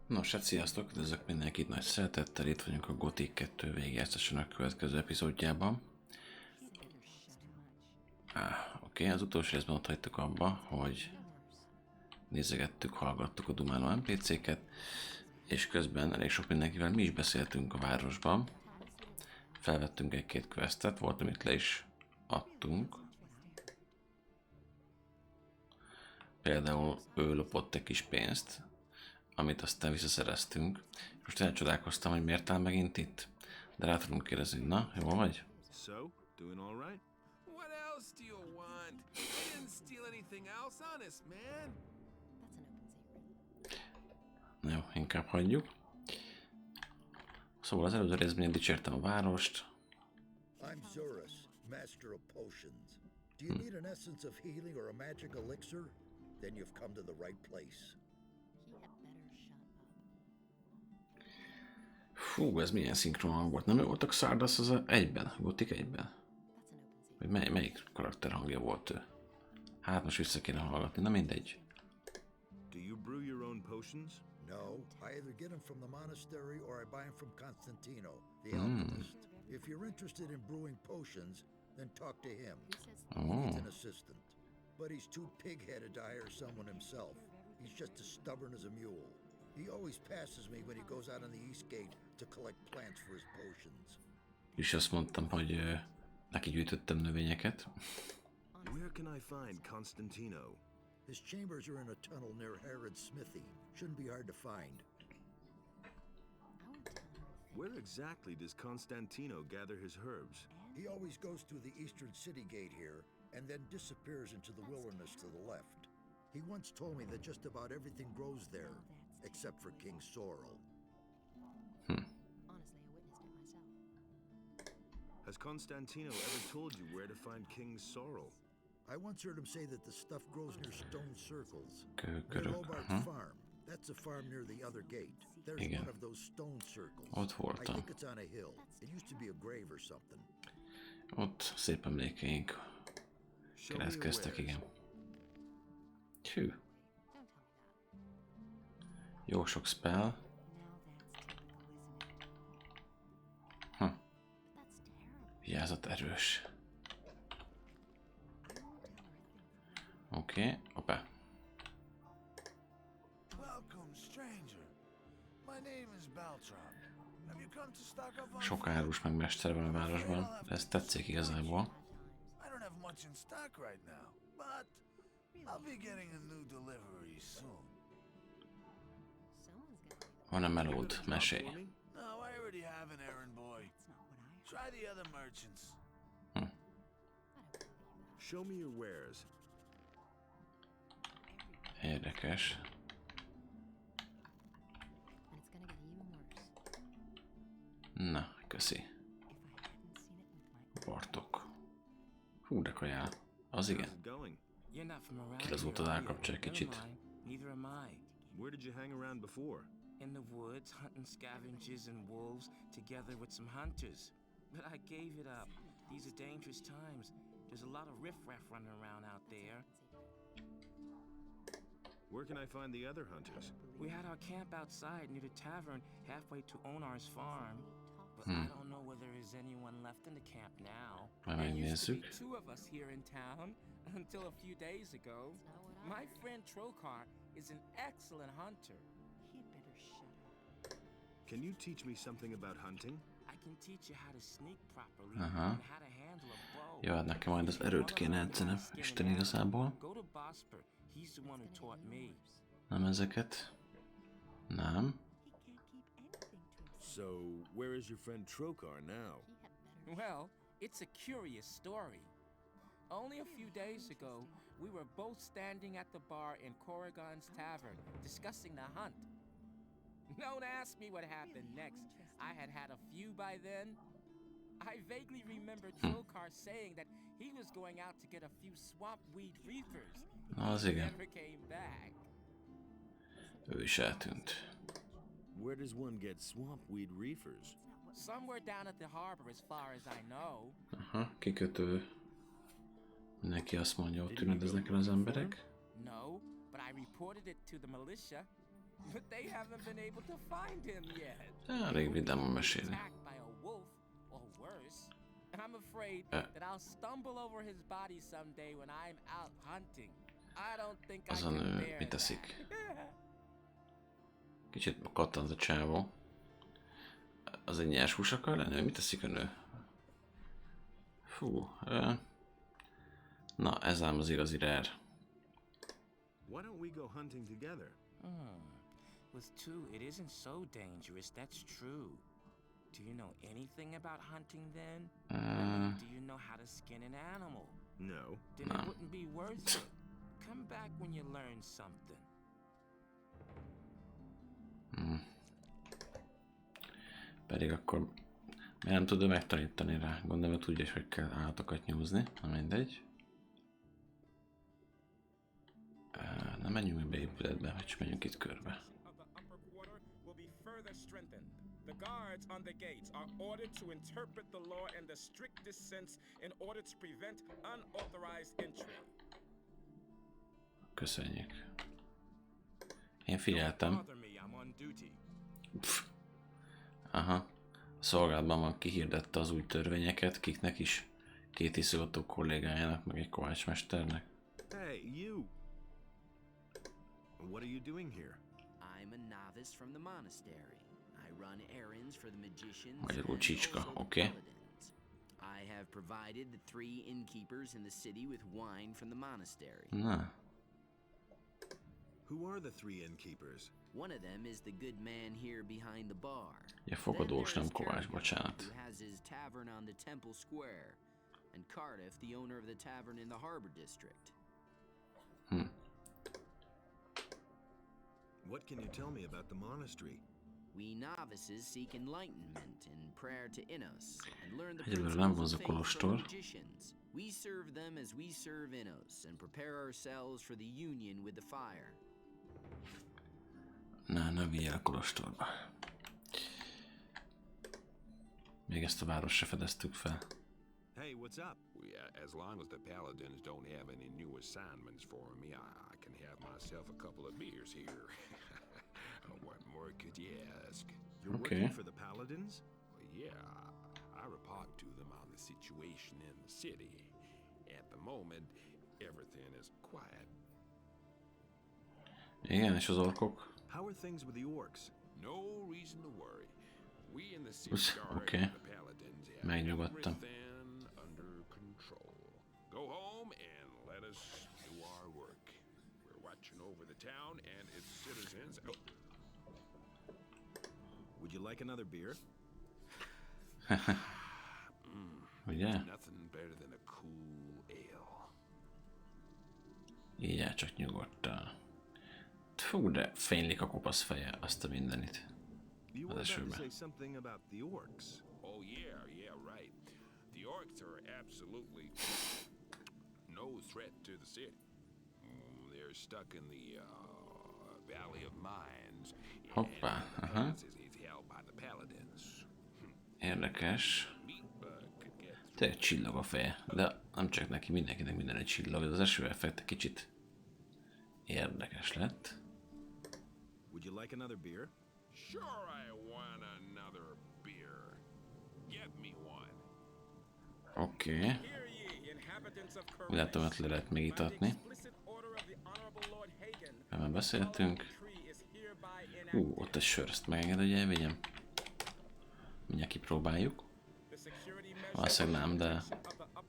Nos, hát sziasztok, üdvözlök mindenkit nagy szeretettel, itt vagyunk a Gothic 2 végigjátszásának következő epizódjában. Oké, az utolsó részben ott hagytuk abba, hogy nézegettük, hallgattuk a dumáló NPC-ket, és közben elég sok mindenkivel mi is beszéltünk a városban. Felvettünk egy-két questet, volt, amit le is adtunk. Például ő lopott egy kis pénzt, amit aztán visszaszereztünk. Most elcsodálkoztam, hogy miért áll megint itt. De rá tudunk kérdezni, na, jól vagy? So, doing all right? What else do you want? I didn't steal anything else, honest, man. Na jó, inkább hagyjuk. Szóval az előző részben én dicsértem a várost. I'm Zurus, master of potions. Do you need an essence of healing or a magic elixir? Then you've come to the right place. Fú, ez milyen szinkron hang volt. Nem voltak Sardas az egyben? Gothic egyben? Vagy melyik karakter hangja volt ő? Hát most vissza kéne hallgatni, na mindegy. Do you brew your own potions? No, I either get them from the monastery or I buy them from Constantino, the alchemist. If you're interested in brewing potions, then talk to him. He needs an assistant. But he's too pig-headed to hire someone himself. He's just as stubborn as a mule. He always passes me when he goes out on the east gate to collect plants for his potions. És azt mondtam, hogy neki gyűjtöttem növényeket. Where can I find Constantino? His chambers are in a tunnel near Herod's smithy. Shouldn't be hard to find. Where exactly does Constantino gather his herbs? He always goes through the eastern city gate here and then disappears into the wilderness to the left. He once told me that just about everything grows there, except for King Sorrel. Has Constantino ever told you where to find King Sorrel? I once heard him say that the stuff grows near stone circles. Near Kerülünk. Lobart's farm. That's a farm near the other gate. There's Igen. one of those stone circles. Ott I voltam. think it's on a hill. It used to be a grave or something. Ott szép emlékeink Show me your keletkeztek, wares. igen. Hű. Jó sok spell. Vigyázat erős. Oké, hoppá. Welcome, stranger. My name is Baltrop. Have you come to stock up on Sok árus meg mester van a városban. Ez tetszik igazából. I don't have much in stock right now, but I'll be getting a new delivery soon. Van-e melód? Mesélj. No, I already have an errand boy. Try the other merchants. Show me your wares. Érdekes. Na, köszi. Bartok. Hú, de kajál. Az How's igen. it going? You're not from around Ki az here, utad are elkapcsolja you? kicsit. Never mind. Neither am I. Where did you hang around before? In the woods, hunting scavengers and wolves together with some hunters. But I gave it up. These are dangerous times. There's a lot of riffraff running around out there. Where can I find the other hunters? We had our camp outside near the tavern halfway to Onar's farm. But I don't know whether there's anyone left in the camp now. Már There used to be megnézzük. two of us here in town until a few days ago. My friend Trokar is an excellent hunter. Can you teach me something about hunting? I can teach you how to sneak properly Aha. and how to handle a bow. Jó, hát nekem majd az erőt kéne edzenem. Isten igazából. Go to Bosper. He's the one who taught me. Nem ezeket. Nem. So, where is your friend Trokar now? Well, it's a curious story. Only a few days ago, we were both standing at the bar in Corrigan's tavern, discussing the hunt. Don't ask me what happened next. I had had a few by then. I vaguely remember Trokar saying that he was going out to get a few swamp weed reefers. Na, az He igen. never came back. Ő is eltűnt. Where does one get swampweed reefers? Somewhere down at the harbor as far as I know. Aha, kikötő. Mindenki azt mondja, ott tűnődöznek el az emberek. No, but I reported it to the militia. but they haven't been able to find him yet. Elég vidáman mesélni. Attacked by a wolf or worse. I'm afraid that I'll stumble over his body someday when I'm out hunting. I don't think I Azon can ő bear mit teszik? that. Kicsit kattant a csávó. Az egy nyers hús akar lenni? Mit teszik a nő? Fú. Na, ez ám az igazi rare. Why don't we go hunting together? With two, it isn't so dangerous, that's true. Do you know anything about hunting then? Do you know how to skin an animal? No. Then it wouldn't be worth it. Come back when you learn something. Pedig akkor miért nem tudod megtanítani rá? Gondolom, hogy tudja is, hogy kell állatokat nyúzni. Na mindegy. Nem menjünk be épületbe, vagy csak menjünk itt körbe. The guards on the gates are ordered to interpret the law in the strictest sense in order to prevent unauthorized entry. Köszönjük. Én figyeltem. Pff. Aha. A szolgálatban van, kihirdette az új törvényeket, kiknek is? Két iszonyató kollégájának, meg egy kovácsmesternek. Hey, you! What are you doing here? I'm a novice from the monastery. I run errands for the magicians Magyarul and csicska, also the oké. paladins. I have provided the 3 innkeepers in the city with wine from the monastery. Na, Who are the 3 innkeepers? One of them is the good man here behind the bar. ja, fogadós, Then nem there's kovács, Kerülünk, bocsánat. who has his tavern on the Temple Square, and Cardiff, the owner of the tavern in the Harbor District. What can you tell me about the monastery? We novices seek enlightenment in prayer to Innos and learn the Egyelőre nem principles vonz of a faith from kolostor. magicians. We serve them as we serve Innos and prepare ourselves for the union with the fire. Ne vigyél a kolostorba. Még ezt a várost se fedeztük fel. Hey, what's up? As long as the paladins don't have any new assignments for me, I can have myself a couple of beers here. What more could you ask? You're Okay. working for the paladins? Well, yeah, I report to them on the situation in the city. At the moment, everything is quiet. Igen, és az orkok? How are things with the orcs? No reason to worry. We in the city Usz, guard okay. and the paladins have Megnyugodtam. everything under control. Go home and let us do our work. We're watching over the town and its citizens. Oh, Would you like another beer? Ugye? nothing better than a cool ale. Így áll csak nyugodtan. Fú, de fénylik a kopasz feje, azt a mindenit. You were Az about to esőben. say something about the orcs. Oh yeah, right. The orcs are absolutely no threat to the city. They're stuck in the Valley of Mines. Hoppá, and the aha. pass is held by the paladins. Érdekes. Meatbug could get Tényleg csillog a feje, de nem csak neki, mindenkinek minden egy csillog. Az esőeffekt egy kicsit érdekes lett. Would you like another beer? Sure, I want another beer. Get me one. Oké. Hear ye, inhabitants of Úgy látom, hogy le lehet még By the itatni. explicit order of the Honorable Lord Hagen, Már beszéltünk. the decree is hereby enacted. Ott egy sör, ezt megenged, hogy elvigyem. Mindjárt kipróbáljuk. The security Valószínűleg nem, de...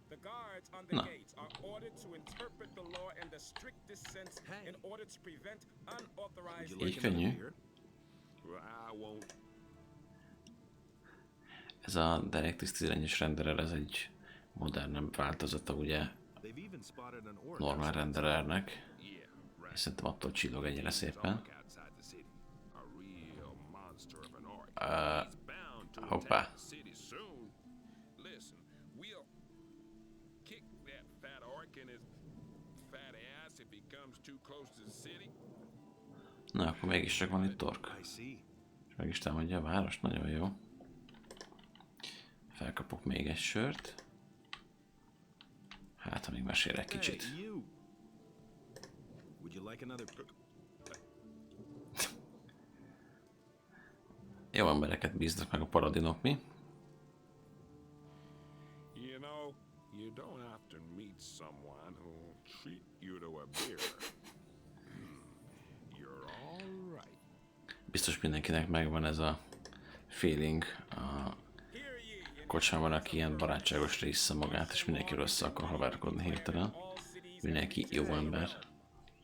The guards on the Na. gates are ordered to interpret the law in the strictest sense in order to prevent Would unauthorized you Így like another könnyű. beer? I won't. Ez a DirectX 11-es renderer, ez egy modernebb változata, ugye, They've even spotted an orc. normál renderernek. Yeah, right. És szerintem attól csillog ennyire szépen. Dog outside the city. A real monster of an orc. Uh, He's bound to hoppá. attack the city soon. Listen, we'll kick that fat orc in his fat ass if he comes too close to the city. Na, akkor mégiscsak van itt ork. I see. És meg is támadja a várost, nagyon jó. Felkapok még egy sört. Hát, ha még mesélek kicsit. Hey, you. Would you like another? Jó embereket bíznak meg a paradinok, mi? You know, you don't often meet someone who'll treat you to a beer. You're all right. Biztos mindenkinek megvan ez a feeling a kocsmában, aki ilyen barátságosra issza magát, és mindenki össze akar haverkodni hirtelen. Mindenki jó ember.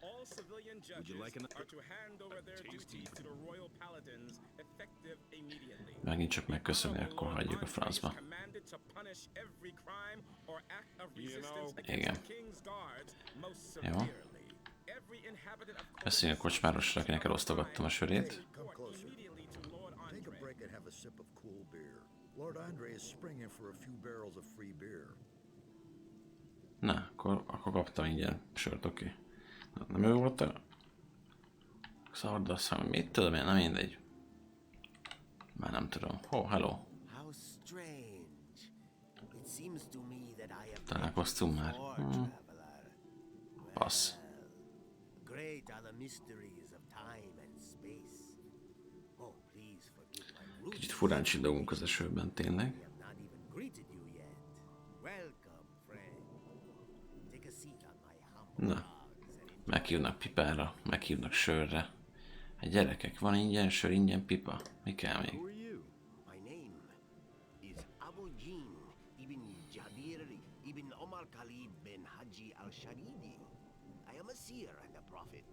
All civilian judges are to hand over their duties to the royal paladins, effective immediately. Megint csak megköszönni, akkor hagyjuk a francba. Commanded to punish every crime or act of resistance Igen. against the king's guards most Jó. severely. Every inhabitant of Beszéljünk a kocsmárosra, akinek elosztogattam a sörét. Come closer. immediately to Lord Take a break and have a sip of cool beer. Lord Andre is springing for a few barrels of free beer. Na, akkor kaptam ingyen sört, oké. Nem ő volt a... Szardasz, mit tudom én, nem mindegy. Már nem tudom. Hello. How strange. It seems to me that I have Találkoztunk már. traveler. Passz. Great are the mysteries of time and space. Oh, please forgive my rudeness. Kicsit furán csillogunk az esőben, tényleg. I have not even greeted you yet. Welcome, friend. Take a seat on my humble Na. logs and Meghívnak pipára, meghívnak sörre. Hát gyerekek, van ingyen sör, ingyen pipa. Mi kell még? Who are you? my name is Abu Jin ibn Jabir ibn Omar Khalid bin Haji al-Sharidi. I am a seer and a prophet,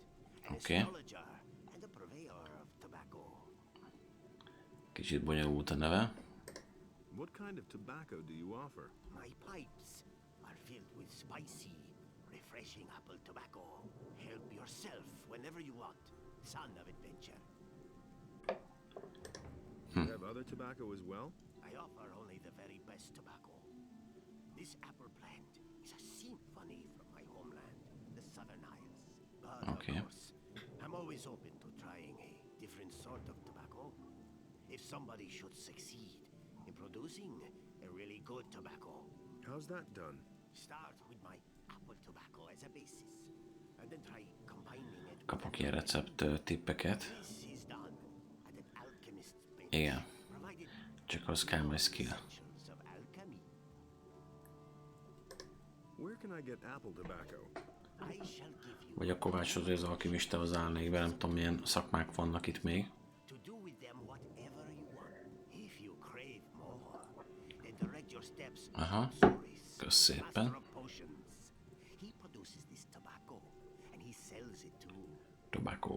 an Okay. astrologer and a purveyor of tobacco. Kicsit bonyolult a neve. What kind of tobacco do you offer? My pipes are filled with spicy, refreshing apple tobacco. Help yourself whenever you want, son of adventure. Do you have other tobacco as well? I offer only the very best tobacco. This apple plant is a symphony from my homeland, the Southern Isles. But Okay. of course, I'm always open to trying a different sort of tobacco. If somebody should succeed in producing a really good tobacco, How's that done? start with my apple tobacco as a basis, and then try combining it with Kapok ilyen recept tippeket. This is done at an alchemist's bench, Igen. provided Csak az kell majd skill. essentials of alchemy. Where can I get apple tobacco? I shall give you Vagy a kovácshoz, az alkimistához állnék be, nem tudom milyen szakmák vannak itt még. to do with them whatever you want. If you crave more, then direct your steps Aha. to Soris, Kösz szépen. master of potions. He produces this tobacco, and he sells it too. Tobacco.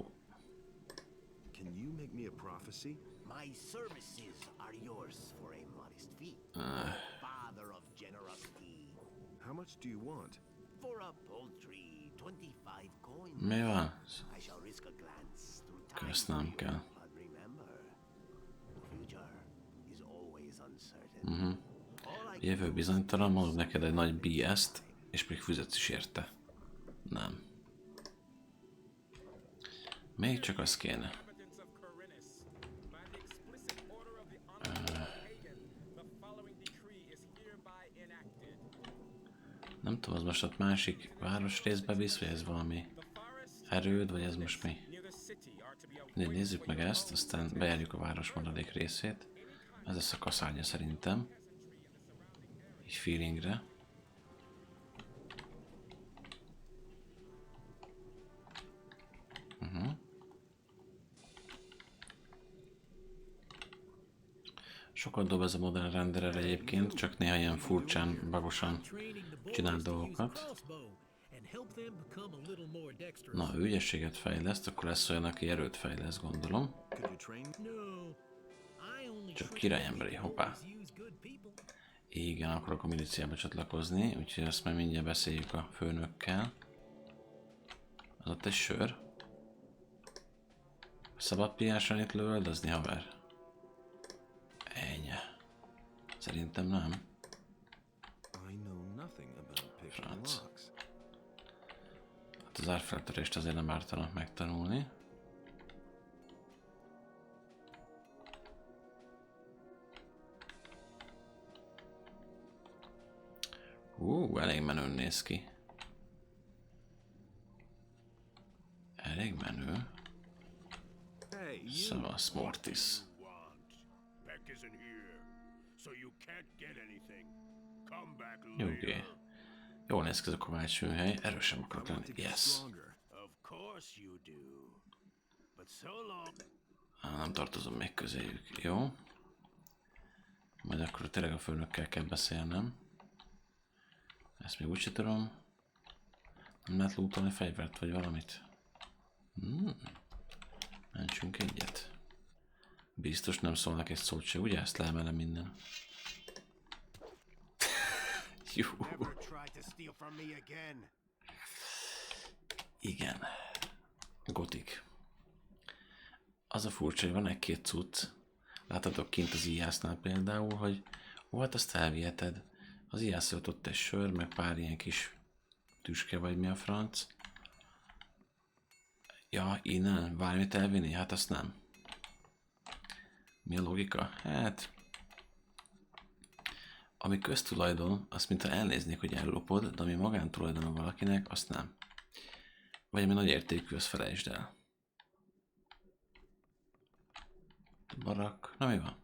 Can you make me a prophecy? My services are yours for a modest fee. Father of generosity. How much do you want? For a paltry 25 coins. Mi van? I shall risk a glance through time. Kösz, nem kell. But remember, the future is always uncertain. All I Jövő bizonytalan, mondok neked egy nagy BS-t, és még fizetsz is érte. Nem. Még csak az kéne. inhabitants of Corinus, by the explicit order of the honorable pagan, the following decree is hereby enacted. Nem tudom, az most ott másik városrészbe visz, vagy ez valami The forest erőd, vagy ez most mi? near the city are to be Nézzük meg ezt, aztán bejárjuk a város maradék részét. Ez lesz a kaszárnya szerintem. Így feelingre. Sokat dob ez a modern renderer egyébként, csak néha ilyen furcsán, bagosan csinál dolgokat. Na, ő ügyességet fejleszt, akkor lesz olyan, aki erőt fejleszt, gondolom. Could you train? Csak királyemberi, hoppá. Igen, akarok a milíciába csatlakozni, úgyhogy ezt majd mindjárt beszéljük a főnökkel. Az ott egy sör. Szabad piásan itt lövöldözni, haver? Ennyi. Szerintem nem. I know nothing about picking Franc. locks. Hát az árfeltörést azért nem ártanak megtanulni. Elég menőn néz ki. Elég menő. Hey, you. Szavasz, Mortis. in here, so you can't get anything. Come back Nyugi. later. Jól néz ki ez a kovácsműhely, erősen akarok lenni. Yes. Of course you do. But so long. Nem tartozom még közéjük. Jó. Majd akkor tényleg a főnökkel kell beszélnem. Ezt még úgyse tudom. Nem lehet lootolni fegyvert vagy valamit? Mentsünk egyet. Biztos nem szólnak egy szót se, ugye? Ezt leemelem minden. Jó. Igen. Gothic. Az a furcsa, hogy van egy-két cucc. Láthatok kint az íjásznál például, hogy volt, azt elviheted. Az íjász ott egy sör, meg pár ilyen kis tüske, vagy mi a franc. Ja, innen bármit elvinni? Hát azt nem. Mi a logika? Hát... Ami köztulajdon, azt mintha elnéznék, hogy ellopod, de ami magántulajdon valakinek, azt nem. Vagy ami nagy értékű, azt felejtsd el. Barak. Na mi van?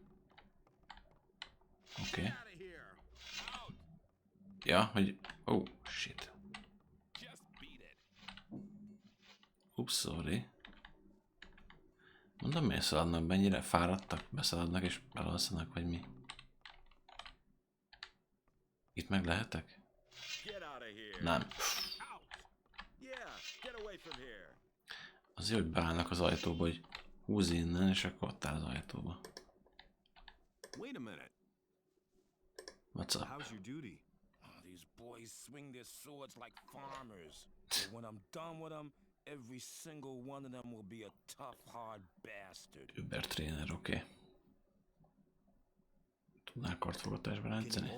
Oké. Okay. Ja, hogy... Oh, shit. Ups, sorry. Mondom, miért szaladnak be ennyire? Fáradtak, beszaladnak és belalszanak, vagy mi? Itt meg lehetek? Nem. Azért, hogy beállnak az ajtóba, hogy húz innen, és akkor ott áll az ajtóba. What's up? How's your duty? These boys swing their swords like farmers. But when I'm done with them, every single one of them will be a tough, hard bastard. Uber trainer, oké. Okay. Tudnál kartfogatásba rendszeni?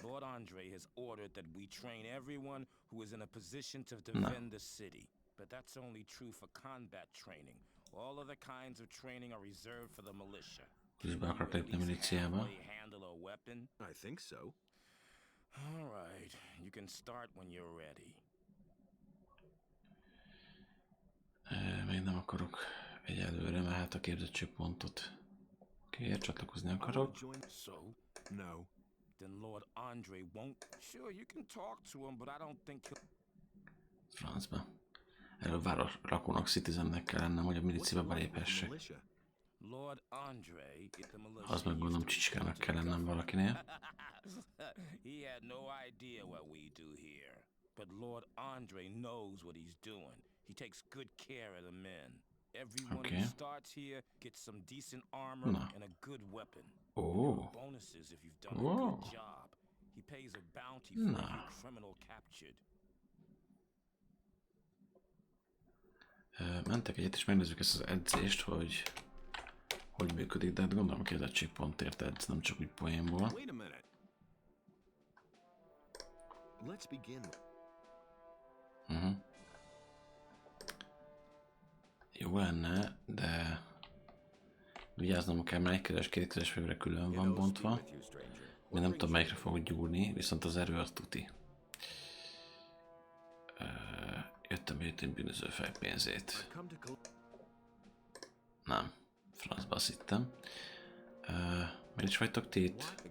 Lord Andre has ordered that we train everyone who is in a position to defend the city. But that's only true for combat training. All other kinds of training are reserved for the militia. És be akarok lépni a milíciába? I think so. All right, you can start when you're ready. Még nem akarok egyelőre, mert hát a képzettségpontot kér, csatlakozni akarok. So? No. Then Lord Andre won't. Sure, you can talk to him, but I don't think he'll... Francba. Erről városlakónak, citizennek kell lennem, hogy a milíciába beléphessek. Lord Andre, Az meg gondolom csicskának kell lennem valakinél. He had no idea what we do here. But Lord Andre knows what he's doing. He takes good care of the men. Everyone who starts here gets some decent armor and a good weapon. Oh. Bonuses if you've done a good job. He pays a bounty for every criminal captured. Mentek egyet és megnézzük ezt az edzést, hogy működik, de hát gondolom képzettségpontért edz, nem csak úgy poénból. Jó lenne, de vigyáznom kell, mert egykezes, kétkezes főre külön van bontva. Még nem tudom melyikre fogok gyúrni, viszont az erő az tuti. Jöttem egy bűnöző fejpénzét. Nem, francba azt hittem. Miért is vagytok ti itt?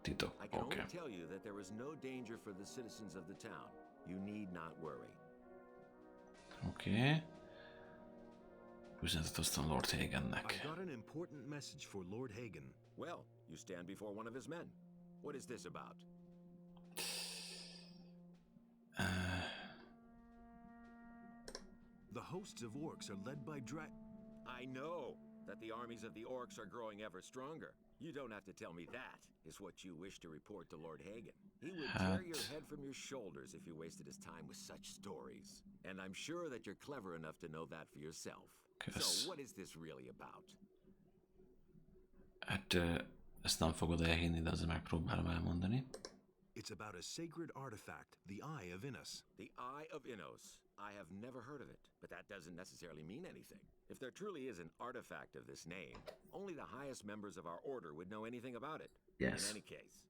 Titok, oké. Oké. Üzenetet hoztam Lord Hagennek. Well, you stand before one of his men. What is this about? The hosts of orcs are led by I know that the armies of the orcs are growing ever stronger. You don't have to tell me that, is what you wish to report to Lord Hagen. He would tear your head from your shoulders if you wasted his time with such stories. And I'm sure that you're clever enough to know that for yourself. So, what is this really about? Hát, ezt nem fogod elhinni, de azért megpróbálom elmondani. It's about a sacred artifact, the Eye of Innos. The Eye of Innos. I have never heard of it, but that doesn't necessarily mean anything. If there truly is an artifact of this name, only the highest members of our order would know anything about it. Yes. In any case.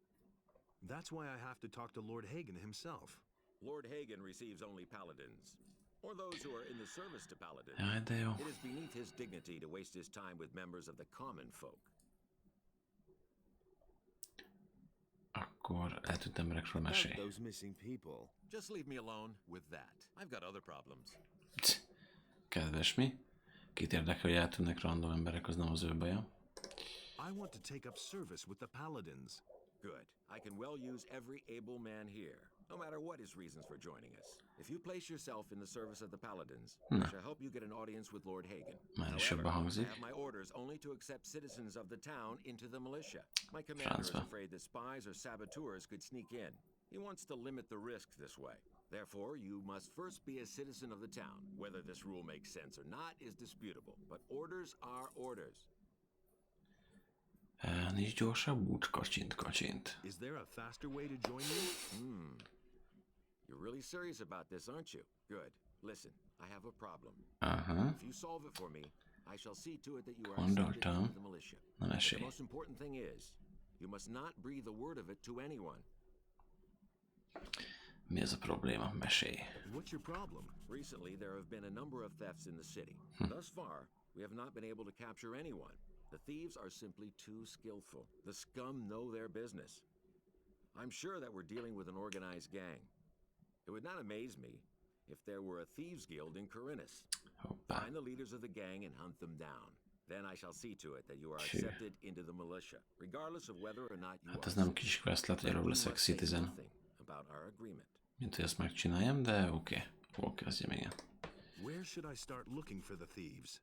That's why I have to talk to Lord Hagen himself. Lord Hagen receives only paladins. or those who are in the service to paladins. Jaj, de jó. It is beneath his dignity to waste his time with members of the common folk. Akkor eltűnt emberekről mesélj. Those missing people. Just leave me alone with that. I've got other problems. Kedves mi? Kit érdekel, hogy eltűnnek random emberek, az nem az ő baja. I want to take up service with the paladins. Good. I can well use every able man here, no matter what his reasons for joining us. If you place yourself in the service of the paladins, I shall help you get an audience with Lord Hagen. Már is jobban I hangzik. have my orders only to accept citizens of the town into the militia. My commander is afraid that spies or saboteurs could sneak in. He wants to limit the risk this way. Therefore, you must first be a citizen of the town. Whether this rule makes sense or not is disputable, but orders are orders. Nincs gyorsabb út? Kacsint, kacsint. Is there a faster way to join you? You're really serious about this, aren't you? Good. Listen, I have a problem. Aha. If you solve it for me, I shall see to it that you are accepted into the militia. Na The mesélj. most important thing is, you must not breathe a word of it to anyone. Mi ez a probléma? Mesélj. What's your problem? Recently, there have been a number of thefts in the city. Thus far, we have not been able to capture anyone. The thieves are simply too skillful. The scum know their business. I'm sure that we're dealing with an organized gang. It would not amaze me if there were a thieves guild in Corinus. Hoppá. Find the leaders of the gang and hunt them down. Then I shall see to it that you are accepted into the militia, regardless of whether or not you Hát are. ez nem kis quest lett, hogy előbb leszek citizen. About our agreement. Mint hogy ezt megcsináljam, de oké. Hol kezdjem, igen. Where should I start looking for the thieves?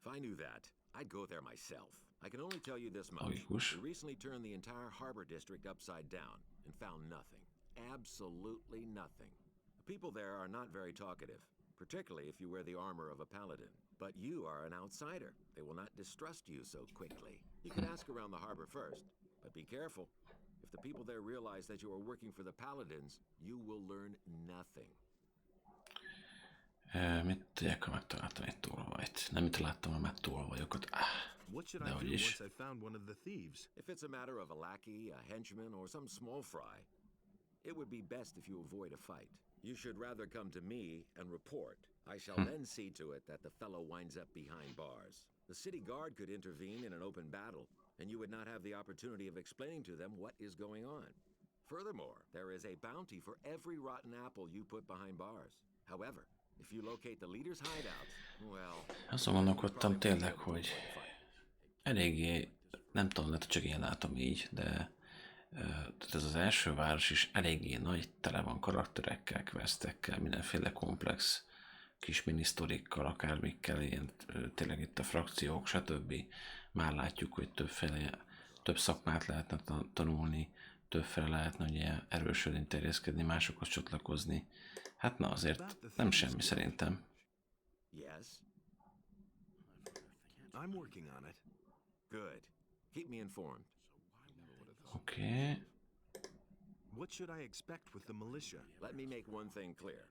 If I knew that, I'd go there myself. I can only tell you this much. Logikus. We recently turned the entire harbor district upside down and found nothing. Absolutely nothing. The people there are not very talkative, particularly if you wear the armor of a paladin. But you are an outsider. They will not distrust you so quickly. You can ask around the harbor first, but be careful. If the people there realize that you are working for the paladins, you will learn nothing. Mit tudják, ha megtaláltam egy tolvajt? Nem mit találtam, mert tolvajokat. What should I De do hogy is. once I found one of the thieves? If it's a matter of a lackey, a henchman, or some small fry, it would be best if you avoid a fight. You should rather come to me and report. I shall then see to it that the fellow winds up behind bars. The city guard could intervene in an open battle, and you would not have the opportunity of explaining to them what is going on. Furthermore, there is a bounty for every rotten apple you put behind bars. However, if you locate the leader's hideout, well... Azon gondolkodtam tényleg, hogy eléggé, nem tudom, lehet, hogy csak én látom így, de tehát ez az első város is eléggé nagy, tele van karakterekkel, questekkel, mindenféle komplex kis minisztorikkal, akármikkel, ilyen tényleg itt a frakciók, stb. Már látjuk, hogy több szakmát lehetne tanulni, többfele lehetne ugye erősödni, terjeszkedni, másokhoz csatlakozni. Hát na azért nem semmi szerintem. Yes? I'm working on it. Good. Keep me informed. Oké. What should I expect with the militia? Let me make one thing clear.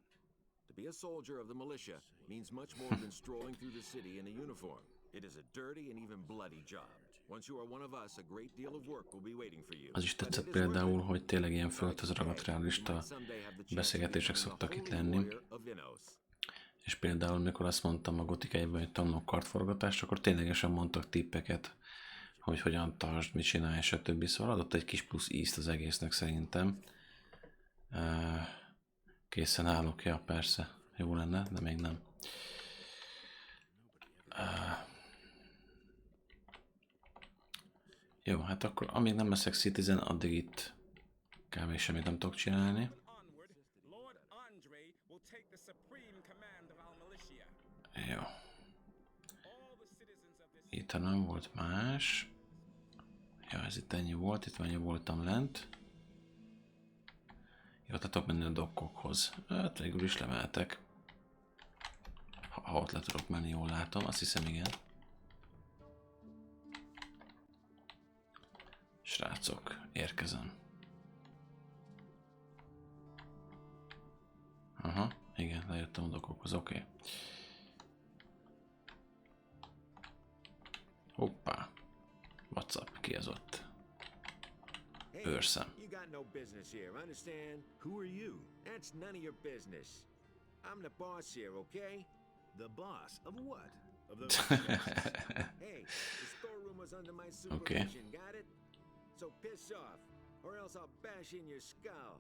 To be a soldier of the militia means much more than strolling through the city in a uniform. It is a dirty and even bloody job. Once you are one of us, a great deal of work will be waiting for you. Az is tetszett például, hogy tényleg ilyen földhöz ragadt realista beszélgetések szoktak itt lenni. És például, mikor azt mondtam a Gothic 1-ben, hogy tanulok kartforgatást, akkor ténylegesen mondtak tippeket, hogy hogyan tartsd, mit csinálj, stb. Szóval adott egy kis plusz ízt az egésznek szerintem. Készen állok, ja, persze. Jó lenne, de még nem. Jó, hát akkor amíg nem leszek citizen, addig itt kb. Semmit nem tudok csinálni. Jó. Itt nem volt más. Ja, ez itt ennyi volt, itt ennyi voltam lent. Jó, tudok menni a dokkokhoz. Hát végül is lemeltek. Ha ott le tudok menni, jól látom, azt hiszem igen. Srácok, érkezem. Aha, igen, lejöttem a dokkokhoz, oké. Hoppá. What's up? Ki az ott? Őrszem. You got no business here, understand? Who are you? That's none of your business. I'm the boss here, okay? The boss of what? Of the... Hey, the storeroom was under my supervision, got it? So piss off, or else I'll bash in your skull.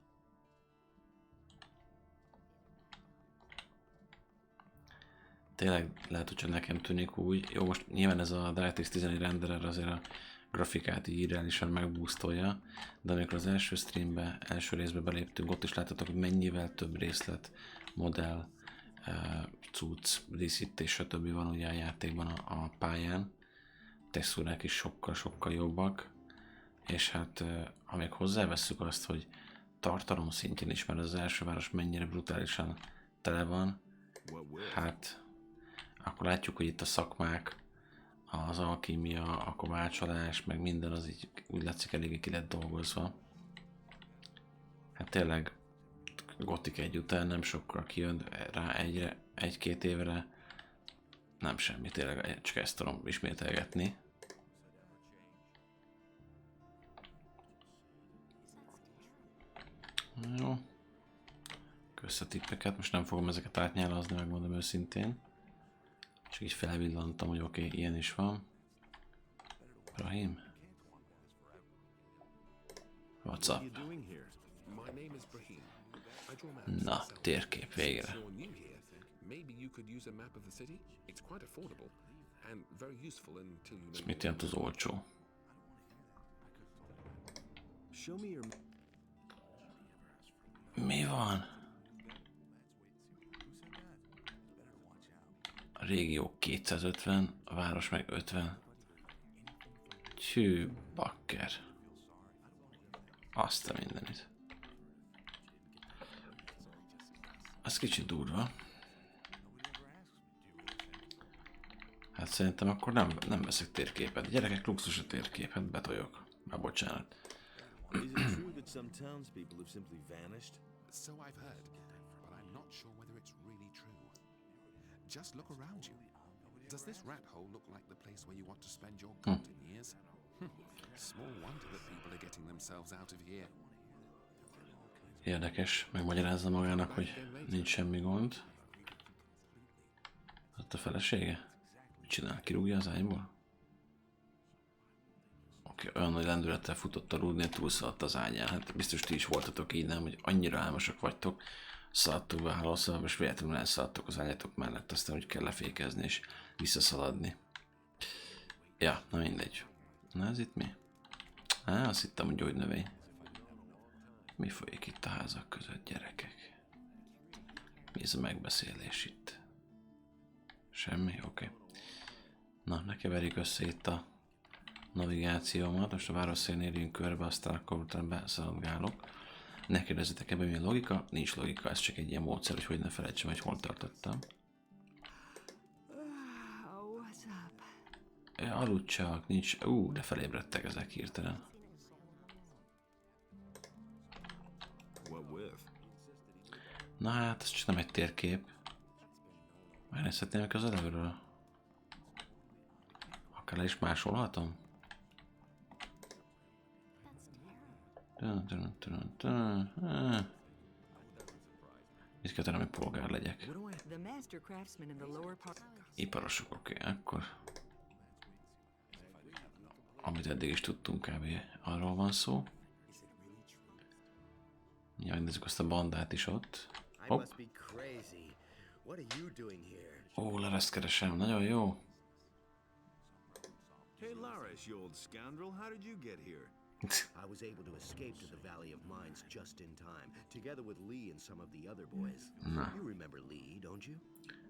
Tényleg lehet, hogy csak nekem tűnik úgy. Jó, most nyilván ez a DirectX 11 renderer azért a grafikát így irreálisan megboostolja, de amikor az első streambe, első részbe beléptünk, ott is láthatok, hogy mennyivel több részlet, modell, cucc, díszítés, stb. Van ugye a játékban a pályán. Textúrák is sokkal jobbak, és hát ha még hozzávesszük azt, hogy tartalom szintjén is, mert az első város mennyire brutálisan tele van, hát akkor látjuk, hogy itt a szakmák, az alkímia, a kovácsolás, meg minden az így úgy látszik eléggé ki lett dolgozva. Hát tényleg Gothic 1 után nem sokkal kijön rá egy-két évre, nem semmi, tényleg csak ezt tudom ismételgetni. Jó. Kösz a tippeket, most nem fogom ezeket átnyálazni, megmondom őszintén. Csak így felvillantam, hogy oké, ilyen is van. Brahim? What's up? Na, térkép végre. Ez mit jelent az olcsó? Mi van? A régió 250, a város meg 50. Hű, bakker. Azt a mindenit. Az kicsit durva. Hát szerintem akkor nem veszek térképet. Gyerekek, luxus a térkép, hát betoljok. Már bocsánat. Is it true that some townspeople have simply vanished? So I've heard, but I'm not sure whether it's really true. Just look around you. Does this rat hole look like the place where you want to spend your golden years? Small wonder that people are getting themselves out of here. Érdekes, megmagyarázza magának, hogy nincs semmi gond. Ott a felesége? Mit csinál? Kirúgja az ágyból? Oké, olyan nagy lendülettel futott a rúdnél, túlszaladt az ágyán. Hát biztos ti is voltatok így, nem? Hogy annyira álmosak vagytok. Szaladtok be hálószalba, és véletlenül elszaladtok az ágyatok mellett, aztán úgy kell lefékezni és visszaszaladni. Ja, na mindegy. Na ez itt mi? Azt hittem, hogy gyógynövény. Mi folyik itt a házak között, gyerekek? Mi ez a megbeszélés itt? Semmi? Oké. Na, ne keverjük össze itt a navigációmat. Most a város szélén érjünk körbe, aztán akkor utána beszaladgálok. Ne kérdezzetek ebben, milyen logika? Nincs logika, ez csak egy ilyen módszer, hogy ne felejtsem, hogy hol tartottam. Aludt csak, nincs... de felébredtek ezek hirtelen. Na hát, ez csak nem egy térkép. Megnézhetném meg az előről. Akár le is másolhatom? Mit kell tennem, hogy polgár legyek? Iparosok, oké, akkor... Amit eddig is tudtunk, kb. Arról van szó. Ja, nézzük azt a bandát is ott. Hopp. Ó, Lareszt keresem, nagyon jó. Hey Lares, you old scoundrel, how did you get here? I was able to escape to the Valley of Mines just in time, together with Lee and some of the other boys. You remember Lee, don't you?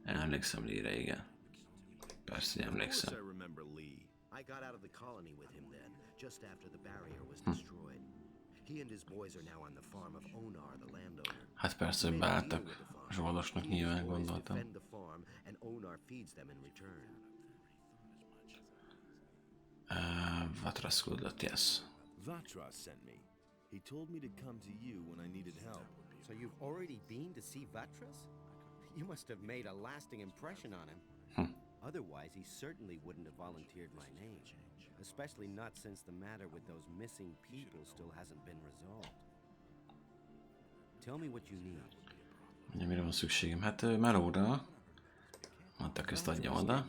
Emlékszem Lee-re, igen. Persze, hogy emlékszem. I got out of the colony with him then, just after the barrier was destroyed. He and his boys are now on the farm of Onar, the landowner. Hát persze, hogy beálltak. Zsoldosnak nyilván gondoltam. Vatras küldött, yes. Vatras sent me. He told me to come to you when I needed help. So you've already been to see Vatras? You must have made a lasting impression on him. Otherwise, he certainly wouldn't have volunteered my name. Especially not since the matter with those missing people still hasn't been resolved. Tell me what you need. Ugye mire van szükségem? Hát melóra. Mondtak, ezt adjam oda.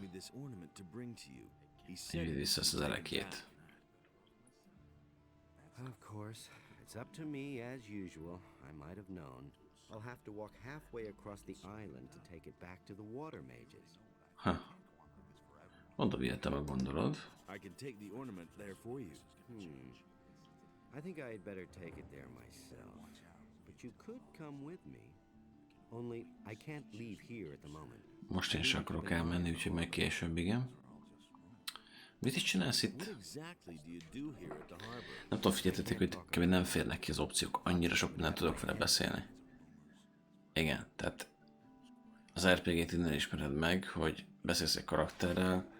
Így vissza ezt az elekét. Of course, it's up to me as usual. I might have known. I'll have to walk halfway across the island to take it back to the water mages. Oda vihetem, a gondolod. I can take the ornament there for you. I think I'd better take it there myself. But you could come with me. Only I can't leave here at the moment. Most én sem akarok elmenni, úgyhogy meg később, igen. Mit is csinálsz itt? Nem tudom, figyeltetek, hogy kb. Nem férnek ki az opciók. Annyira sok mindent tudok vele beszélni. Igen, tehát az RPG-t innen ismered meg, hogy beszélsz egy karakterrel,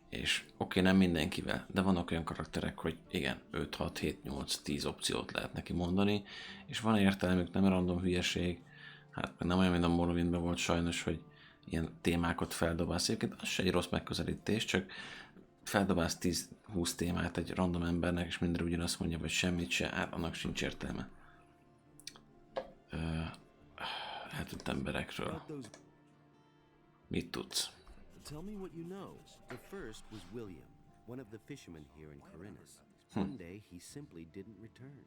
és oké, nem mindenkivel, de vannak olyan karakterek, hogy igen, 5, 6, 7, 8, 10 opciót lehet neki mondani, és van értelmük, nem random hülyeség, hát nem olyan, mint a Morrowindben volt sajnos, hogy ilyen témákat feldobálsz. Egyébként az se egy rossz megközelítés, csak feldobálsz 10-20 témát egy random embernek, és mindenre ugyanazt mondja, vagy semmit se, hát annak sincs értelme. Eltűnt emberekről. Mit tudsz? Tell me what you know. The first was William, one of the fishermen here in Corinus. One day he simply didn't return.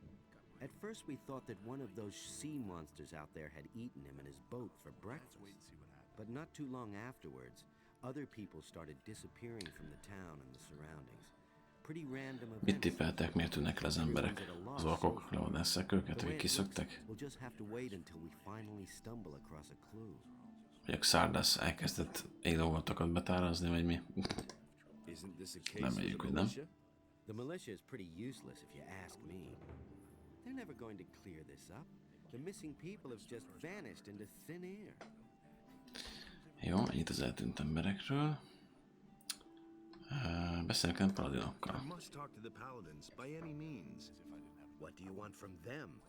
At first we thought that one of those sea monsters out there had eaten him and his boat for breakfast. But not too long afterwards, other people started disappearing from the town and the surroundings. Pretty random events. Mit tippeltek, miért tűnnek el az emberek? Az orkok levadásszák őket, vagy kiszöktek? We'll just have to wait until we finally stumble across a clue. Vagy a Xardas elkezdett élővoltokat betárazni, vagy mi? Reméljük, hogy nem. The militia is pretty useless if you ask me. They're never going to clear this up. The missing people have just vanished into thin air. Jó, ennyit az eltűnt emberekről. Beszélgetünk paladinokkal. I must talk to the paladins by any means. What do you want from them?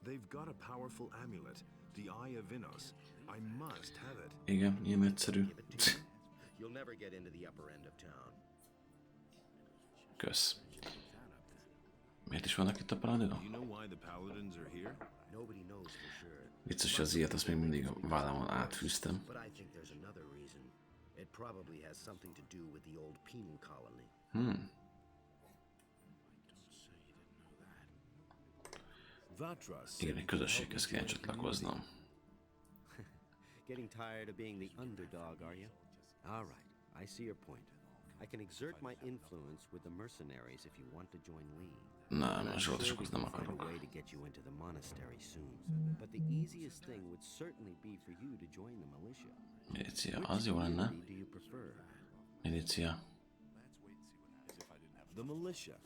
They've got a powerful amulet, the Eye of Innos. I must have it. Igen, ilyen egyszerű. You'll never get into the upper end of town. Kösz. Miért is vannak itt a paladinok? You know why the paladins are here? Nobody knows for sure. Vicces, hogy az ilyet azt még mindig a vállamon átfűztem. But I think there's another reason. It probably has something to do with the old penal colony. Igen, egy közösséghez kell csatlakoznom. Getting tired of being the underdog, are you? All right, I see your point. I can exert my influence with the mercenaries if you want to join Lee. Nem, a zsoldosokhoz nem Find a akarok. way to get you into the monastery soon. But the easiest thing would certainly be for you to join the militia. Milícia, az jó lenne. Which do you prefer? Milícia. The militia.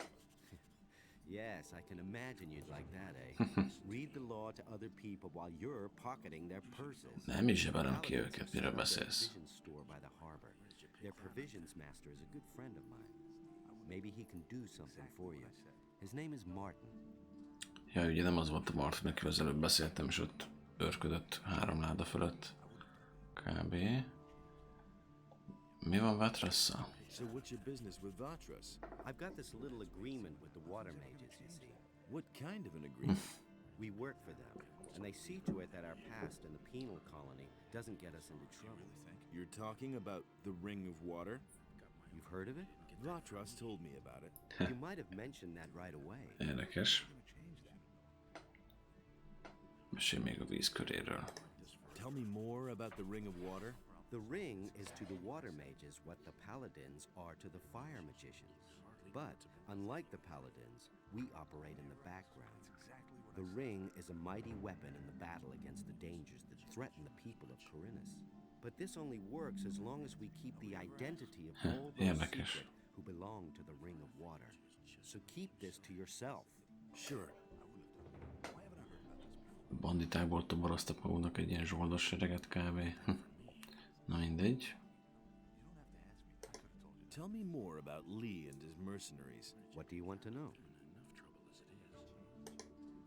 Yes, I can imagine you'd like that, eh? Read the law to other people while you're pocketing their purses. Nem is zseberem ki őket, miről beszélsz. Provision store by the harbor. Their provisions master is a good friend of mine. Maybe he can do something for you. His name is Martin. Ja, ugye nem az volt a Martin, akivel az előbb beszéltem, és ott őrködött 3 láda fölött. Kb. Mi van Vatrasszal? So what's your business with Vatras? I've got this little agreement with the water mages, you see. What kind of an agreement? We work for them, and they see to it that our past in the penal colony doesn't get us into trouble. You're talking about the Ring of Water? You've heard of it? Vatras told me about it. You might have mentioned that right away. Érdekes. Mesélj még a víz köréről. Tell me more about the Ring of Water. The ring is to the water mages what the paladins are to the fire magicians. But, unlike the paladins, we operate in the background. The ring is a mighty weapon in the battle against the dangers that threaten the people of Corinus. But this only works as long as we keep the identity of all those secret who belong to the Ring of Water. So keep this to yourself. Sure. Banditákból toboroztak magunknak egy ilyen zsoldos sereget kb. Na mindegy. Tell me more about Lee and his mercenaries. What do you want to know?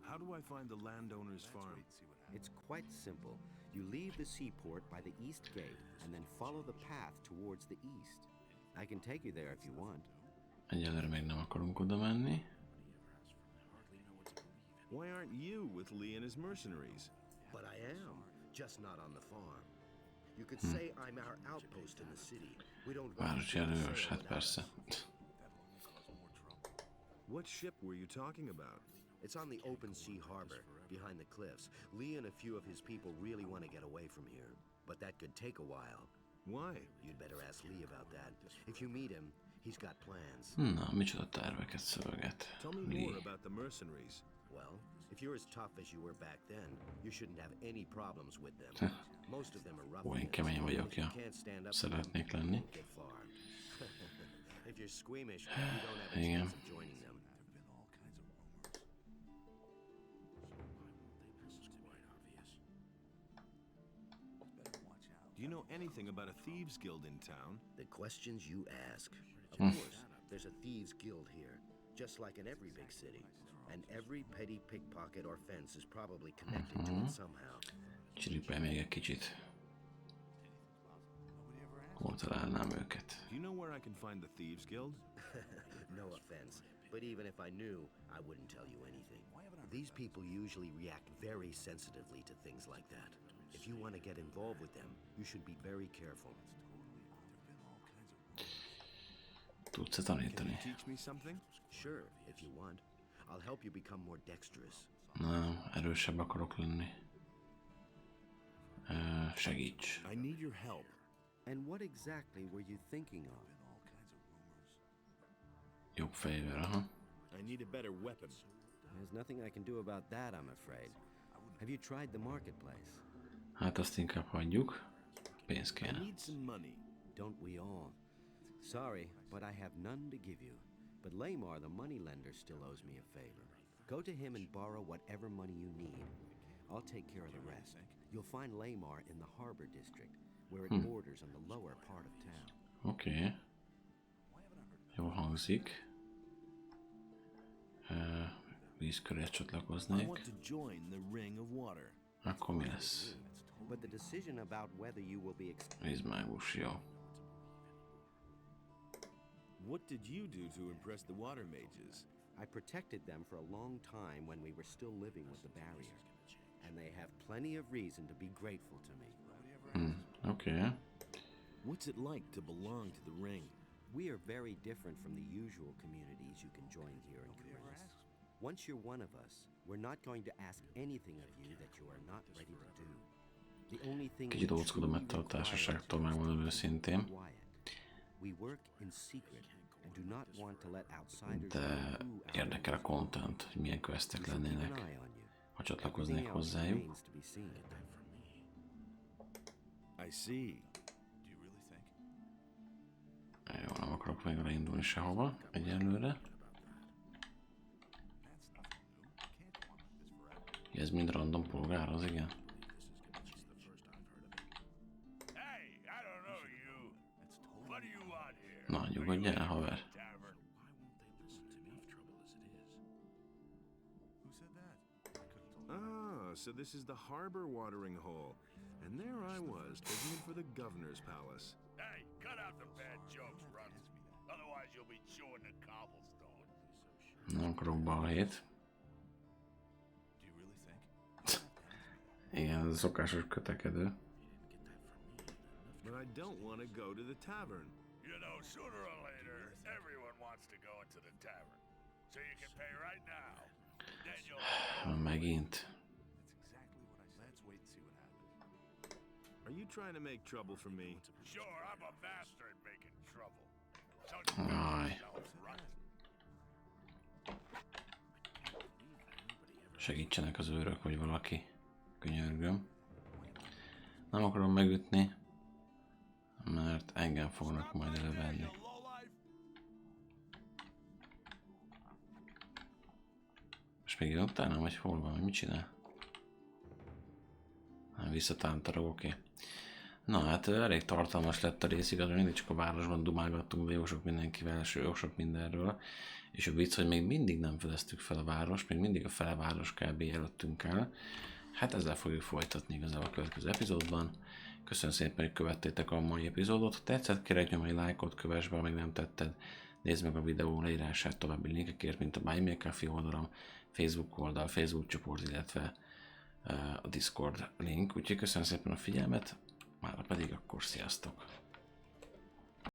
How do I find the landowner's farm? It's quite simple. You leave the seaport by the east gate and then follow the path towards the east. I can take you there if you want. Egyelőre még nem akarunk oda menni. Why aren't you with Lee and his mercenaries? But I am. just not on the farm. You could say I'm our outpost in the city. We don't Városi erős, hát persze. What ship were you talking about? It's on the open sea harbor, behind the cliffs. Lee and a few of his people really want to get away from here, but that could take a while. Why? You'd better ask Lee about that. If you meet him, he's got plans. Na, micsoda terveket szöveget. Tell me more about the mercenaries. Well, if you're as tough as you were back then, you shouldn't have any problems with them. Most of them are rough. Olyan kemény vagyok, ja. Szeretnék lenni. If you're squeamish, you don't have a chance of joining them. Do you know anything about a thieves guild in town? The questions you ask. Of course, there's a thieves guild here, just like in every big city. And every petty pickpocket or fence is probably connected to it somehow. Csiripelj még egy kicsit. Hol találnám őket? Do you know where I can find the thieves guild? No offense, but even if I knew, I wouldn't tell you anything. These people usually react very sensitively to things like that. If you want to get involved with them, you should be very careful. Tudsz tanítani? Teach me something? Sure, if you want. I'll help you become more dexterous. Nem, erősebb akarok lenni. Segíts. I need your help. And what exactly were you thinking of? Jobb fegyver, aha. I need a better weapon. There's nothing I can do about that, I'm afraid. Have you tried the marketplace? Hát azt inkább hagyjuk. Pénz kéne. I need some money. Don't we all? Sorry, but I have none to give you. But Lamar, the moneylender, still owes me a favor. Go to him and borrow whatever money you need. I'll take care of the rest. You'll find Lamar in the harbor district, where it borders on the lower part of town. Oké. Jól hangzik. Víz köré csatlakoznék. Akkor mi lesz? But the decision about whether you will be Vízmágus, jó. What did you do to impress the water mages? I protected them for a long time when we were still living with the barrier. And they have plenty of reason to be grateful to me. Okay. What's it like to belong to the ring? We are very different from the usual communities you can join here in Kerülünk. Once you're one of us, we're not going to ask anything of you that you are not ready to do. The only thing Kicsit óckodom ettől a társaságtól, megmondom őszintén. We work in secret and do not want to let outsiders De érdekel a content, hogy milyen questek lennének, ha csatlakoznék hozzájuk. I see. Jó, nem akarok még indulni sehova egyelőre. Ez mind random polgár, az igen. Na, nyugodj el, haver. Ah, so this is the harbor watering hole. And there I was, taking it for the governor's palace. Hey, cut out the bad jokes, Runt. Otherwise you'll be chewing the cobblestone. Nem akarok balhét. Igen, ez a szokásos kötekedő. But I don't want to go to the tavern. You know, sooner or later, everyone wants to go into the tavern. So you can pay right now. Then you'll... Megint. Are you trying to make trouble for me? Sure, I'm a master at making trouble. Aj. Segítsenek az őrök, vagy valaki. Könyörgöm. Nem akarom megütni, mert engem fognak majd elővenni. És még jön utána, vagy hol van, mit csinál? Visszatántarog, oké. Na hát elég tartalmas lett a rész, igazán mindig csak a városban dumálgattunk be jó sok mindenkivel, és jó sok mindenről. És a vicc, hogy még mindig nem fedeztük fel a várost, még mindig a fele város kb. Előttünk el. Hát ezzel fogjuk folytatni igazából a következő epizódban. Köszönöm szépen, hogy követtétek a mai epizódot. Ha tetszett, kérlek nyomj egy lájkot, kövess be, ha még nem tetted. Nézd meg a videó leírását további linkekért, mint a Buy Me a Coffee oldalam, Facebook oldal, Facebook csoport, illetve a Discord link. Úgyhogy köszönöm szépen a figyelmet, mára pedig akkor sziasztok!